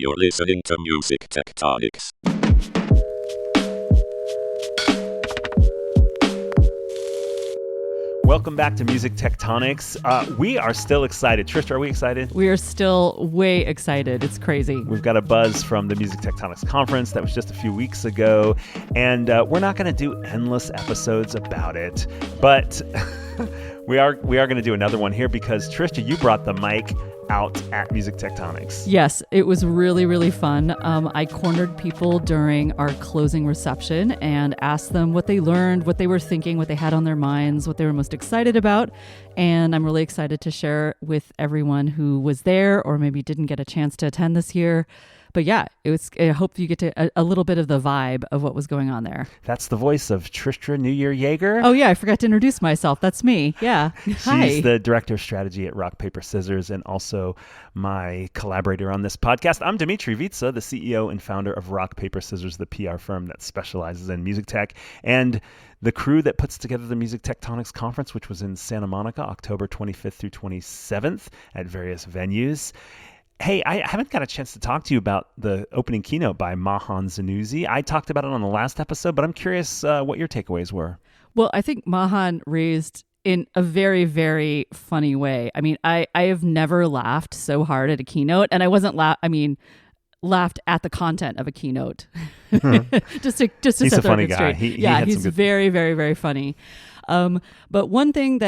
You're listening to Music Tectonics. Welcome back to Music Tectonics. We are still excited. Tristra, are we excited? We are still way excited. It's crazy. We've got a buzz from the Music Tectonics Conference that was just a few weeks ago, and we're not going to do endless episodes about it, but we are going to do another one here because, Tristra, you brought the mic out at Music Tectonics. Yes, it was really, really fun. I cornered people during our closing reception and asked them what they learned, what they were thinking, what they had on their minds, what they were most excited about. And I'm really excited to share with everyone who was there or maybe didn't get a chance to attend this year. But yeah, I hope you get to a little bit of the vibe of what was going on there. That's the voice of Tristra Newyear Yeager. Oh yeah, I forgot to introduce myself. That's me. Yeah. Hi. She's the director of strategy at Rock, Paper, Scissors and also my collaborator on this podcast. I'm Dmitri, Vietze, the CEO and founder of Rock, Paper, Scissors, the PR firm that specializes in music tech, and the crew that puts together the Music Tectonics Conference, which was in Santa Monica, October 25th through 27th at various venues. Hey, I haven't got a chance to talk to you about the opening keynote by Mahan Zanussi. I talked about it on the last episode, but I'm curious what your takeaways were. Well, I think Mahan raised in a very, very funny way. I mean, I have never laughed so hard at a keynote, and I wasn't laughed at the content of a keynote. just to He's set a the funny record guy. straight. He's very, very, very funny. But one point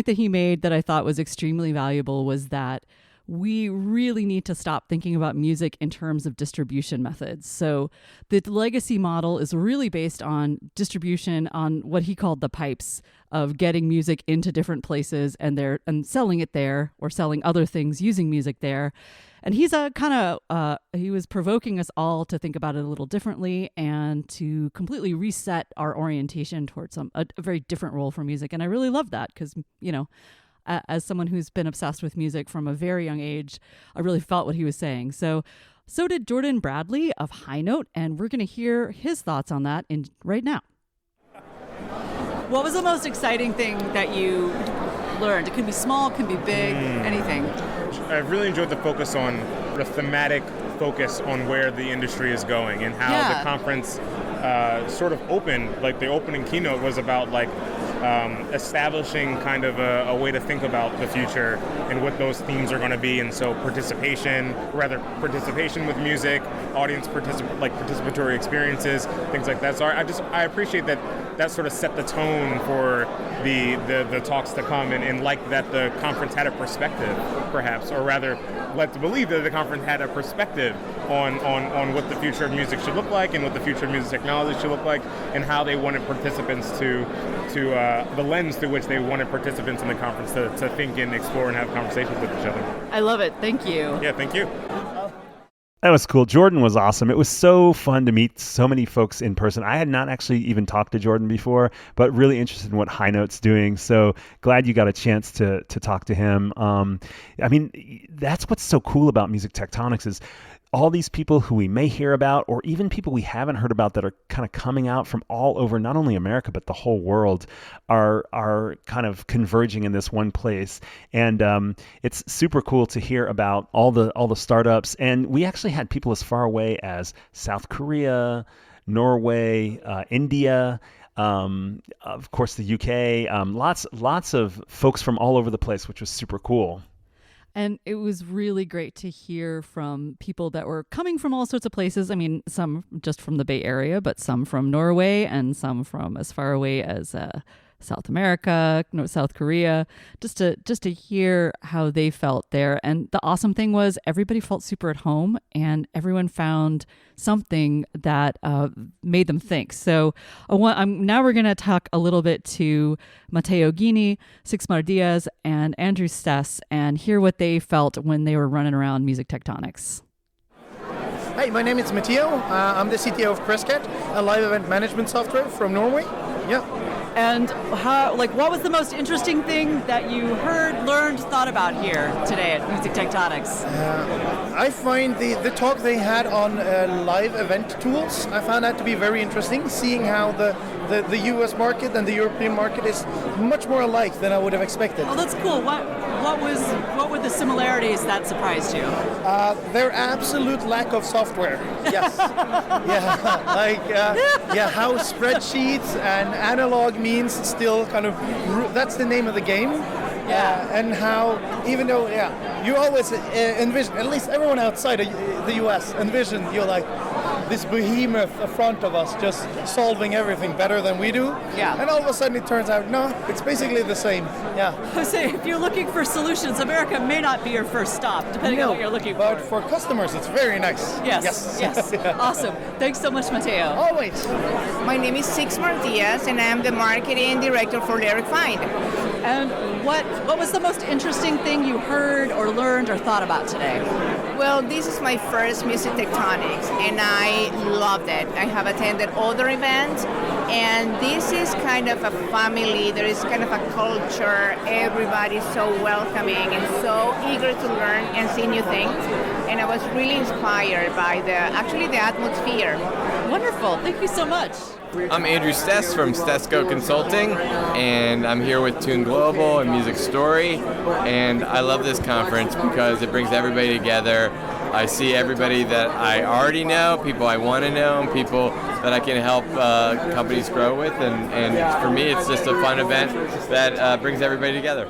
that he made that I thought was extremely valuable was that we really need to stop thinking about music in terms of distribution methods. So the legacy model is really based on distribution on what he called the pipes of getting music into different places and selling it there or selling other things using music there. And he's he was provoking us all to think about it a little differently and to completely reset our orientation towards a very different role for music. And I really love that because, as someone who's been obsessed with music from a very young age, I really felt what he was saying. So did Jordan Bradley of High Note, and we're going to hear his thoughts on that right now. What was the most exciting thing that you learned? It could be small, it could be big, anything. I've really enjoyed the focus on the thematic focus on where the industry is going and how the conference sort of opened. Like the opening keynote was about establishing kind of a way to think about the future and what those themes are going to be. And so participation with music, audience participatory experiences, things like that. So I appreciate that sort of set the tone for the talks to come and like that the conference had a perspective, perhaps, or rather led to believe that the conference had a perspective on what the future of music should look like and what the future of music technology should look like and how they wanted participants to the lens through which they wanted participants in the conference to think and explore and have conversations with each other. I love it. Thank you. Yeah, thank you. That was cool. Jordan was awesome. It was so fun to meet so many folks in person. I had not actually even talked to Jordan before, but really interested in what High Note's doing. So glad you got a chance to talk to him. I mean, that's what's so cool about Music Tectonics is all these people who we may hear about or even people we haven't heard about that are kind of coming out from all over, not only America, but the whole world are kind of converging in this one place. And it's super cool to hear about all the startups. And we actually had people as far away as South Korea, Norway, India, of course, the UK, lots of folks from all over the place, which was super cool. And it was really great to hear from people that were coming from all sorts of places. I mean, some just from the Bay Area, but some from Norway and some from as far away as South America, South Korea, just to hear how they felt there. And the awesome thing was everybody felt super at home and everyone found something that made them think. So now we're going to talk a little bit to Matteo Ghini, Sixmar Diaz, and Andrew Stess and hear what they felt when they were running around Music Tectonics. Hi, my name is Matteo. I'm the CTO of Krist, a live event management software from Norway. Yeah. And what was the most interesting thing that you heard, learned, thought about here today at Music Tectonics? I find the talk they had on live event tools, I found that to be very interesting, seeing how the US market and the European market is much more alike than I would have expected. Oh, that's cool. What what were the similarities that surprised you? Their absolute lack of software. Yes. How spreadsheets and analog means still kind of, that's the name of the game. And how, even though, you always envision, at least everyone outside of the US, envision you're like this behemoth in front of us just solving everything better than we do. Yeah. And all of a sudden it turns out, no, it's basically the same. Yeah. Jose, if you're looking for solutions, America may not be your first stop, depending on what you're looking for. But for customers, it's very nice. Yes. Awesome. Thanks so much, Matteo. Always. My name is Sixmar Diaz, and I'm the marketing director for Lyric Find. And what was the most interesting thing you heard or learned or thought about today? Well, this is my first Music Tectonics, and I loved it. I have attended other events, and this is kind of a family. There is kind of a culture. Everybody's so welcoming and so eager to learn and see new things. And I was really inspired by the atmosphere. Wonderful. Thank you so much. I'm Andrew Stess from Stessco Consulting, and I'm here with Tune Global and Music Story, and I love this conference because it brings everybody together. I see everybody that I already know, people I want to know, and people that I can help companies grow with, and for me it's just a fun event that brings everybody together.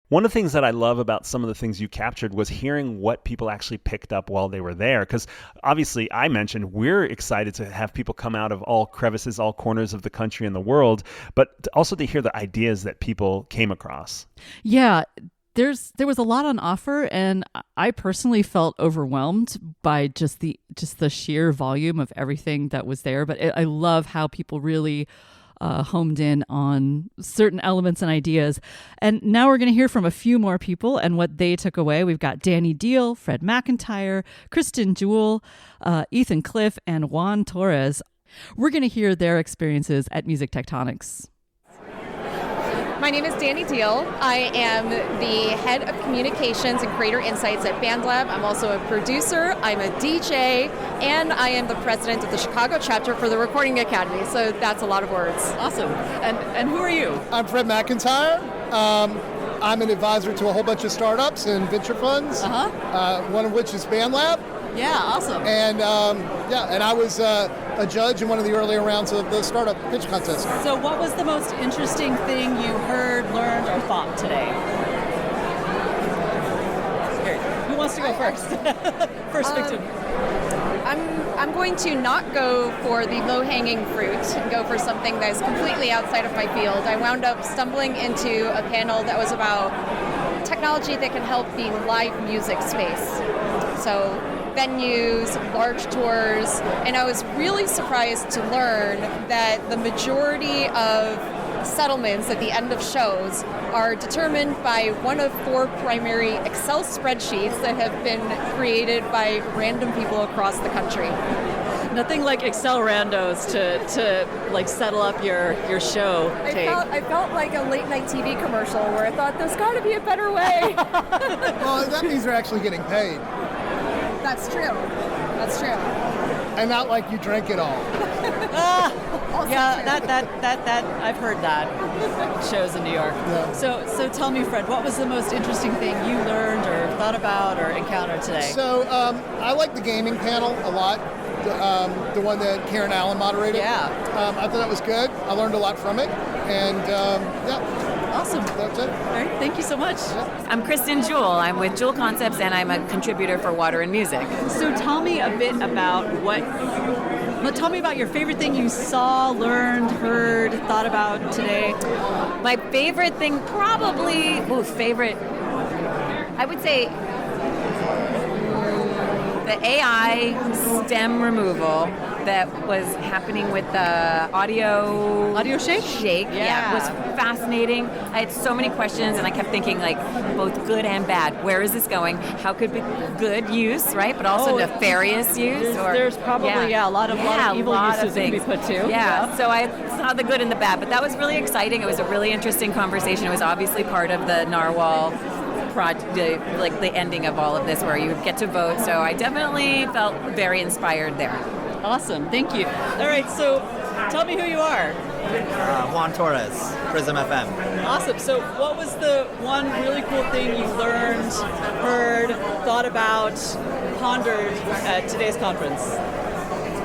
One of the things that I love about some of the things you captured was hearing what people actually picked up while they were there. Because obviously, I mentioned we're excited to have people come out of all crevices, all corners of the country and the world, but also to hear the ideas that people came across. Yeah, there was a lot on offer, and I personally felt overwhelmed by just the sheer volume of everything that was there. But I love how people really homed in on certain elements and ideas. And now we're going to hear from a few more people and what they took away. We've got Dani Deahl, Fred McIntyre, Kristen Juel, Ethan Clift, and Juan Torres. We're going to hear their experiences at Music Tectonics. My name is Dani Deahl. I am the head of communications and creator insights at BandLab. I'm also a producer, I'm a DJ, and I am the president of the Chicago chapter for the Recording Academy. So that's a lot of words. Awesome. And who are you? I'm Fred McIntyre. I'm an advisor to a whole bunch of startups and venture funds, one of which is BandLab. Yeah, awesome. And and I was a judge in one of the earlier rounds of the startup pitch contest. So what was the most interesting thing you heard, learned, or thought today? Here, who wants to go first? First victim. I'm going to not go for the low-hanging fruit and go for something that is completely outside of my field. I wound up stumbling into a panel that was about technology that can help the live music space. So venues, large tours, and I was really surprised to learn that the majority of settlements at the end of shows are determined by one of 4 primary Excel spreadsheets that have been created by random people across the country. Nothing like Excel randos to like settle up your show tape. I felt like a late night TV commercial where I thought there's got to be a better way. Well, that means they're actually getting paid. That's true. And not like you drank it all. Yeah, that I've heard that. Shows in New York. Yeah. So tell me, Fred, what was the most interesting thing you learned or thought about or encountered today? So I like the gaming panel a lot, the one that Karen Allen moderated. Yeah. I thought that was good. I learned a lot from it, and Awesome. That's it. All right, thank you so much. I'm Kristen Juel. I'm with Juel Concepts, and I'm a contributor for Water and Music. So tell me a bit about tell me about your favorite thing you saw, learned, heard, thought about today. My favorite thing, I would say the AI stem removal that was happening with the Audioshake. Yeah, it was fascinating. I had so many questions, and I kept thinking, like, both good and bad. Where is this going? How could be good use, right? But also nefarious use. There's probably a lot of evil uses that can be put to. Yeah. So I saw the good and the bad, but that was really exciting. It was a really interesting conversation. It was obviously part of the Narwhal project, like the ending of all of this, where you get to vote. So I definitely felt very inspired there. Awesome. Thank you. All right. So tell me who you are. Juan Torres, Prism FM. Awesome. So what was the one really cool thing you learned, heard, thought about, pondered at today's conference?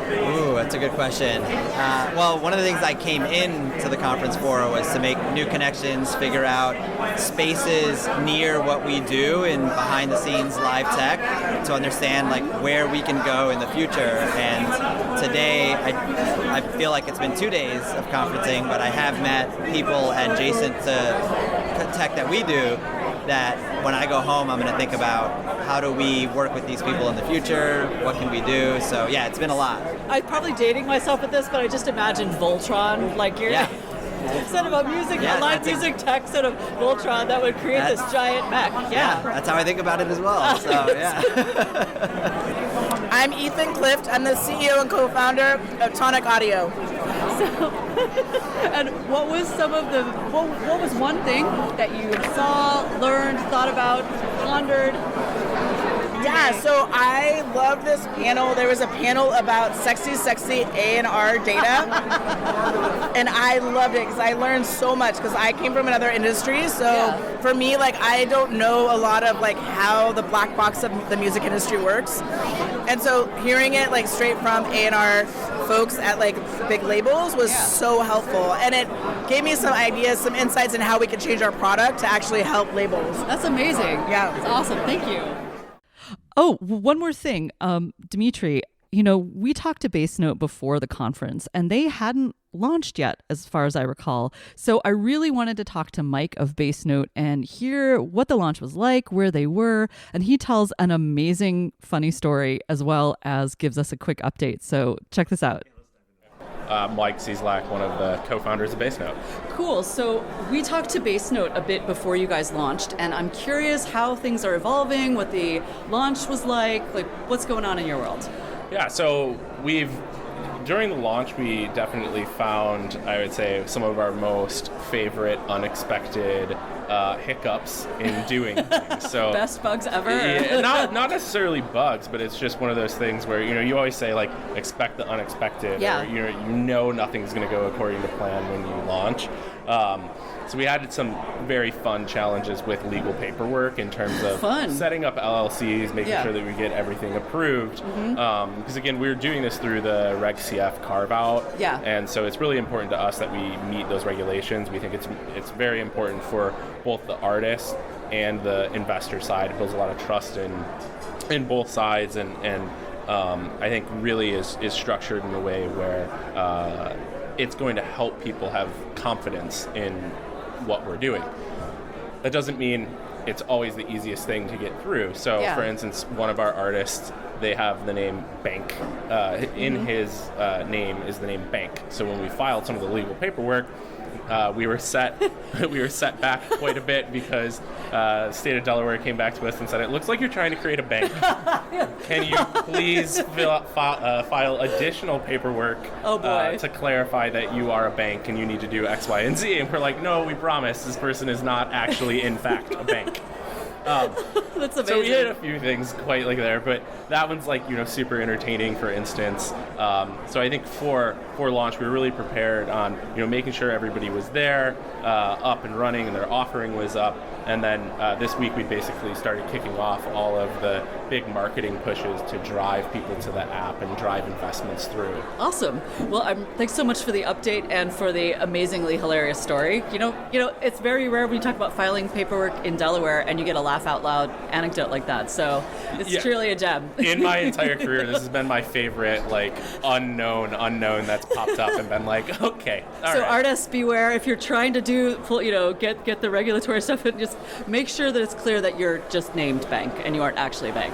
Ooh, that's a good question. Well, one of the things I came in to the conference for was to make new connections, figure out spaces near what we do in behind-the-scenes live tech, to understand like where we can go in the future. And today, I feel like it's been 2 days of conferencing, but I have met people adjacent to tech that we do that when I go home, I'm going to think about how do we work with these people in the future, what can we do? So yeah, it's been a lot. I'm probably dating myself with this, but I just imagine Voltron, like you're instead of a music, a live music tech sort of Voltron that would create this giant mech. Yeah, that's how I think about it as well. So yeah. I'm Ethan Clift. I'm the CEO and co-founder of Tonic Audio. And what was what was one thing that you saw, learned, thought about, pondered? Yeah, so I love this panel. There was a panel about sexy A&R data. And I loved it because I learned so much because I came from another industry. So for me, like, I don't know a lot of like how the black box of the music industry works. And so hearing it like straight from A&R folks at like big labels was so helpful. And it gave me some ideas, some insights in how we can change our product to actually help labels. That's amazing. Yeah. That's awesome. Thank you. Oh, one more thing. Dmitri, we talked to Bass Note before the conference, and they hadn't launched yet, as far as I recall. So I really wanted to talk to Mike of Bass Note and hear what the launch was like, where they were, and he tells an amazing, funny story as well as gives us a quick update. So check this out. Mike Cieslak, one of the co-founders of Bass Note. Cool. So we talked to Bass Note a bit before you guys launched, and I'm curious how things are evolving, what the launch was like what's going on in your world. Yeah, so during the launch, we definitely found, I would say, some of our most favorite unexpected hiccups in doing things. So best bugs ever. Yeah, not necessarily bugs, but it's just one of those things where you always say like expect the unexpected. Yeah. Or nothing's going to go according to plan when you launch. So we had some very fun challenges with legal paperwork in terms of setting up LLCs, making sure that we get everything approved. Because again, we're doing this through the Reg CF carve-out. Yeah. And so it's really important to us that we meet those regulations. We think it's very important for both the artist and the investor side. It builds a lot of trust in both sides, and I think really is structured in a way where it's going to help people have confidence in what we're doing. That doesn't mean it's always the easiest thing to get through. So, for instance, one of our artists, they have the name Bank. In his name is the name Bank. So when we filed some of the legal paperwork, we were set back quite a bit because the state of Delaware came back to us and said, it looks like you're trying to create a bank. Can you please file additional paperwork to clarify that you are a bank and you need to do X, Y, and Z? And we're like, no, we promise this person is not actually, in fact, a bank. That's amazing. So we did a few things quite like there, but that one's like, super entertaining, for instance. So I think for launch, we were really prepared on, making sure everybody was there, up and running, and their offering was up. And then this week we basically started kicking off all of the big marketing pushes to drive people to the app and drive investments through. Awesome. Well, thanks so much for the update and for the amazingly hilarious story. It's very rare when you talk about filing paperwork in Delaware and you get a laugh out loud anecdote like that. So it's truly a gem. In my entire career, this has been my favorite, unknown that's popped up and been like, okay, all right. Artists, beware if you're trying to get the regulatory stuff, and just make sure that it's clear that you're just named bank and you aren't actually a bank.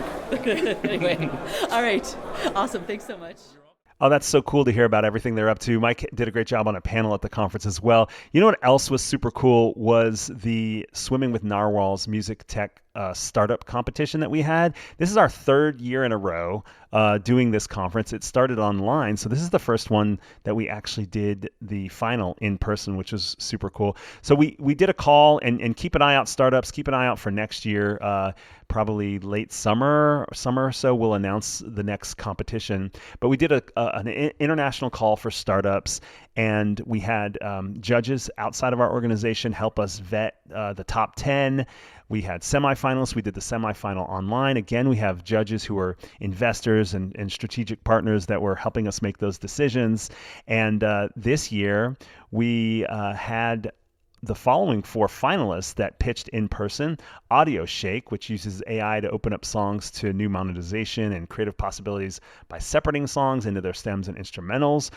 Anyway, all right. Awesome. Thanks so much. Oh, that's so cool to hear about everything they're up to. Mike did a great job on a panel at the conference as well. You know what else was super cool was the Swimming with Narwhals Music Tech startup competition that we had. This is our third year in a row doing this conference. It started online, so this is the first one that we actually did the final in person, which was super cool. So we did a call, and keep an eye out, startups. Keep an eye out for next year. Probably late summer or so, we'll announce the next competition. But we did an international call for startups, and we had judges outside of our organization help us vet the top 10. We had semifinalists. We did the semifinal online. Again, we have judges who are investors and strategic partners that were helping us make those decisions. And this year, we had the following 4 finalists that pitched in person: Audioshake, which uses AI to open up songs to new monetization and creative possibilities by separating songs into their stems and instrumentals,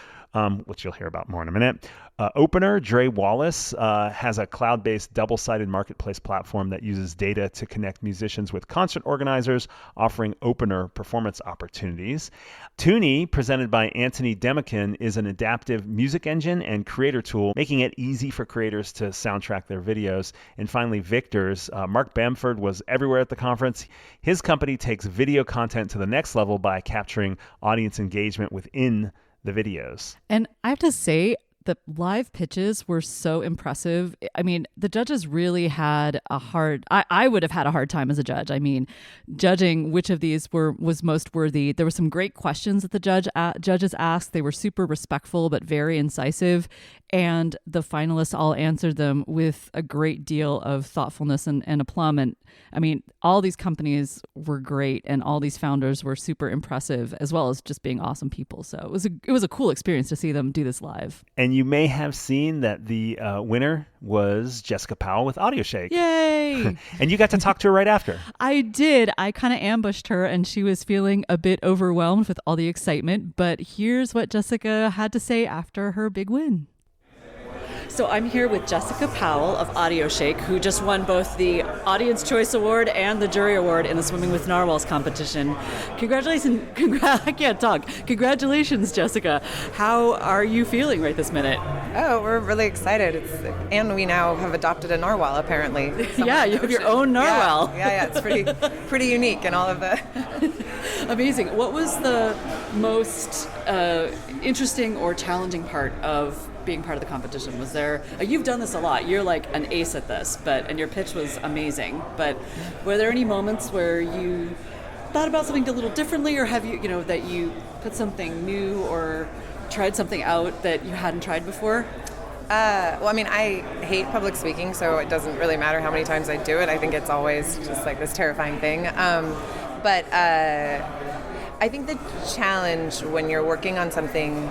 which you'll hear about more in a minute. Opener, Dre Wallace, has a cloud-based double-sided marketplace platform that uses data to connect musicians with concert organizers, offering opener performance opportunities. Toonie, presented by Anthony Demikin, is an adaptive music engine and creator tool, making it easy for creators to soundtrack their videos. And finally, Victors. Mark Bamford was everywhere at the conference. His company takes video content to the next level by capturing audience engagement within the videos. And I have to say, the live pitches were so impressive. I mean, the judges really had a hard, I would have had a hard time as a judge. I mean, judging which of these was most worthy. There were some great questions that the judges asked. They were super respectful, but very incisive. And the finalists all answered them with a great deal of thoughtfulness and aplomb. And I mean, all these companies were great, and all these founders were super impressive, as well as just being awesome people. So it was a cool experience to see them do this live. And you may have seen that the winner was Jessica Powell with Audioshake. Yay! And you got to talk to her right after. I did. I kind of ambushed her, and she was feeling a bit overwhelmed with all the excitement. But here's what Jessica had to say after her big win. So I'm here with Jessica Powell of Audioshake, who just won both the Audience Choice Award and the Jury Award in the Swimming with Narwhals competition. Congratulations, I can't talk. Congratulations, Jessica. How are you feeling right this minute? Oh, we're really excited. And we now have adopted a narwhal, apparently. Yeah, you have your own narwhal. Yeah, it's pretty unique in all of the... Amazing. What was the most interesting or challenging part of being part of the competition? Was there, you've done this a lot, you're like an ace at this, and your pitch was amazing, but were there any moments where you thought about something a little differently, or have you, that you put something new or tried something out that you hadn't tried before? Well, I mean, I hate public speaking, so it doesn't really matter how many times I do it. I think it's always just like this terrifying thing. But I think the challenge when you're working on something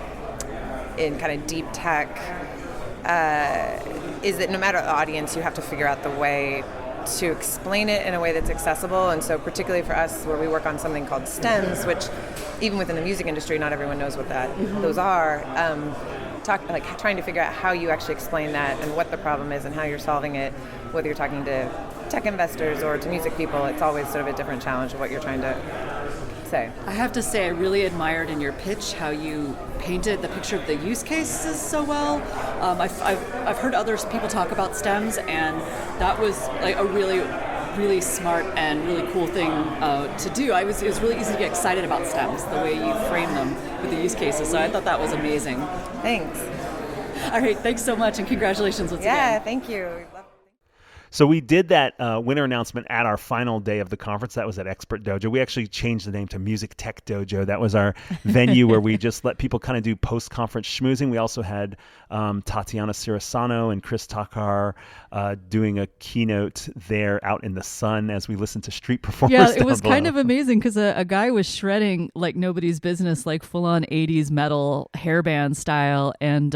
in kind of deep tech is that no matter the audience, you have to figure out the way to explain it in a way that's accessible. And so particularly for us, where we work on something called stems, which even within the music industry, not everyone knows what those are, trying to figure out how you actually explain that and what the problem is and how you're solving it, whether you're talking to tech investors or to music people, it's always sort of a different challenge of what you're trying to say. I have to say, I really admired in your pitch how you painted the picture of the use cases so well. I've heard other people talk about stems, and that was like a really, really smart and really cool thing to do. It was really easy to get excited about stems, the way you frame them with the use cases. So I thought that was amazing. Thanks. All right, thanks so much, and congratulations once again. Yeah, thank you. So we did that winner announcement at our final day of the conference. That was at Expert Dojo. We actually changed the name to Music Tech Dojo. That was our venue where we just let people kind of do post-conference schmoozing. We also had Tatiana Cirasano and Chris Takar doing a keynote there out in the sun as we listened to street performers. Yeah, it was kind of amazing because a guy was shredding like nobody's business, like full-on 80s metal hairband style. And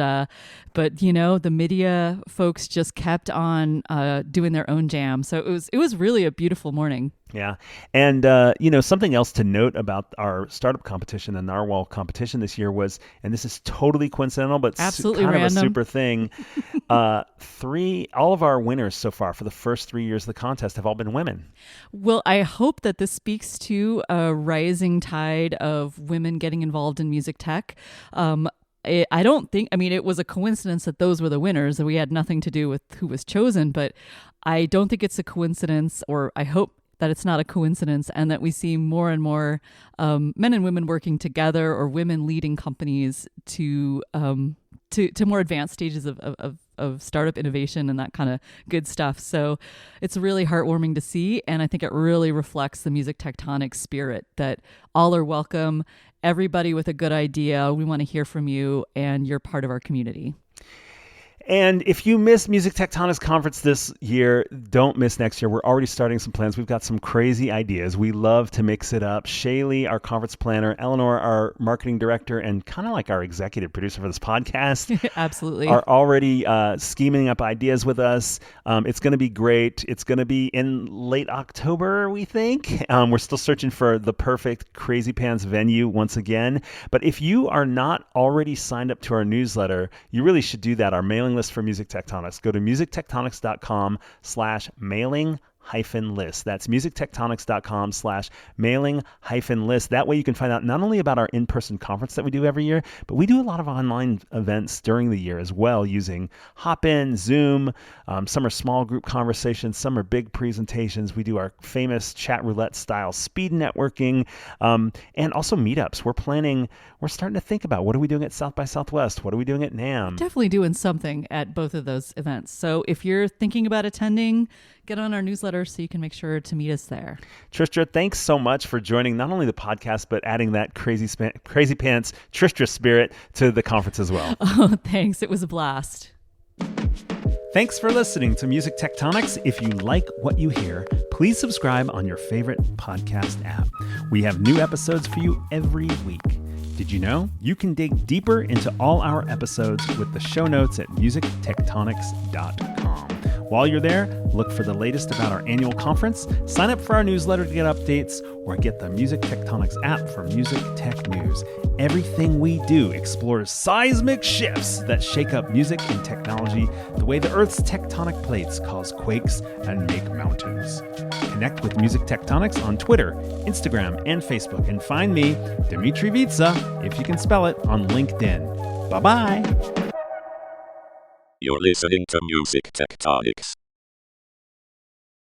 but the media folks just kept on doing their own jam. So it was really a beautiful morning. Yeah. And, something else to note about our startup competition, the Narwhal competition this year was, and this is totally coincidental, but absolutely kind random. of a super thing. All of our winners so far for the first 3 years of the contest have all been women. Well, I hope that this speaks to a rising tide of women getting involved in music tech. I don't think, it was a coincidence that those were the winners, and we had nothing to do with who was chosen, but I don't think it's a coincidence, or I hope that it's not a coincidence, and that we see more and more men and women working together, or women leading companies to more advanced stages of startup innovation and that kind of good stuff. So it's really heartwarming to see, and I think it really reflects the Music Tectonics spirit that all are welcome. Everybody with a good idea, we want to hear from you, and you're part of our community. And if you missed Music Tectonics Conference this year, don't miss next year. We're already starting some plans. We've got some crazy ideas. We love to mix it up. Shaylee, our conference planner, Eleanor, our marketing director, and kind of like our executive producer for this podcast, absolutely, are already scheming up ideas with us. It's going to be great. It's going to be in late October, we think. We're still searching for the perfect Crazy Pants venue once again. But if you are not already signed up to our newsletter, you really should do that. Our mailing list for Music Tectonics. Go to musictectonics.com/mailing-list. That's musictectonics.com/mailing-list. That way you can find out not only about our in-person conference that we do every year, but we do a lot of online events during the year as well, using Hopin, Zoom. Some are small group conversations, some are big presentations. We do our famous chat roulette style speed networking, and also meetups. We're starting to think about, what are we doing at South by Southwest? What are we doing at NAMM? Definitely doing something at both of those events. So if you're thinking about attending, get on our newsletter so you can make sure to meet us there. Tristra, thanks so much for joining not only the podcast, but adding that crazy pants Tristra spirit to the conference as well. Oh, thanks. It was a blast. Thanks for listening to Music Tectonics. If you like what you hear, please subscribe on your favorite podcast app. We have new episodes for you every week. Did you know you can dig deeper into all our episodes with the show notes at musictectonics.com? While you're there, look for the latest about our annual conference, sign up for our newsletter to get updates, or get the Music Tectonics app for music tech news. Everything we do explores seismic shifts that shake up music and technology the way the Earth's tectonic plates cause quakes and make mountains. Connect with Music Tectonics on Twitter, Instagram, and Facebook, and find me, Dmitri Vietze, if you can spell it, on LinkedIn. Bye-bye. You're listening to Music Tectonics.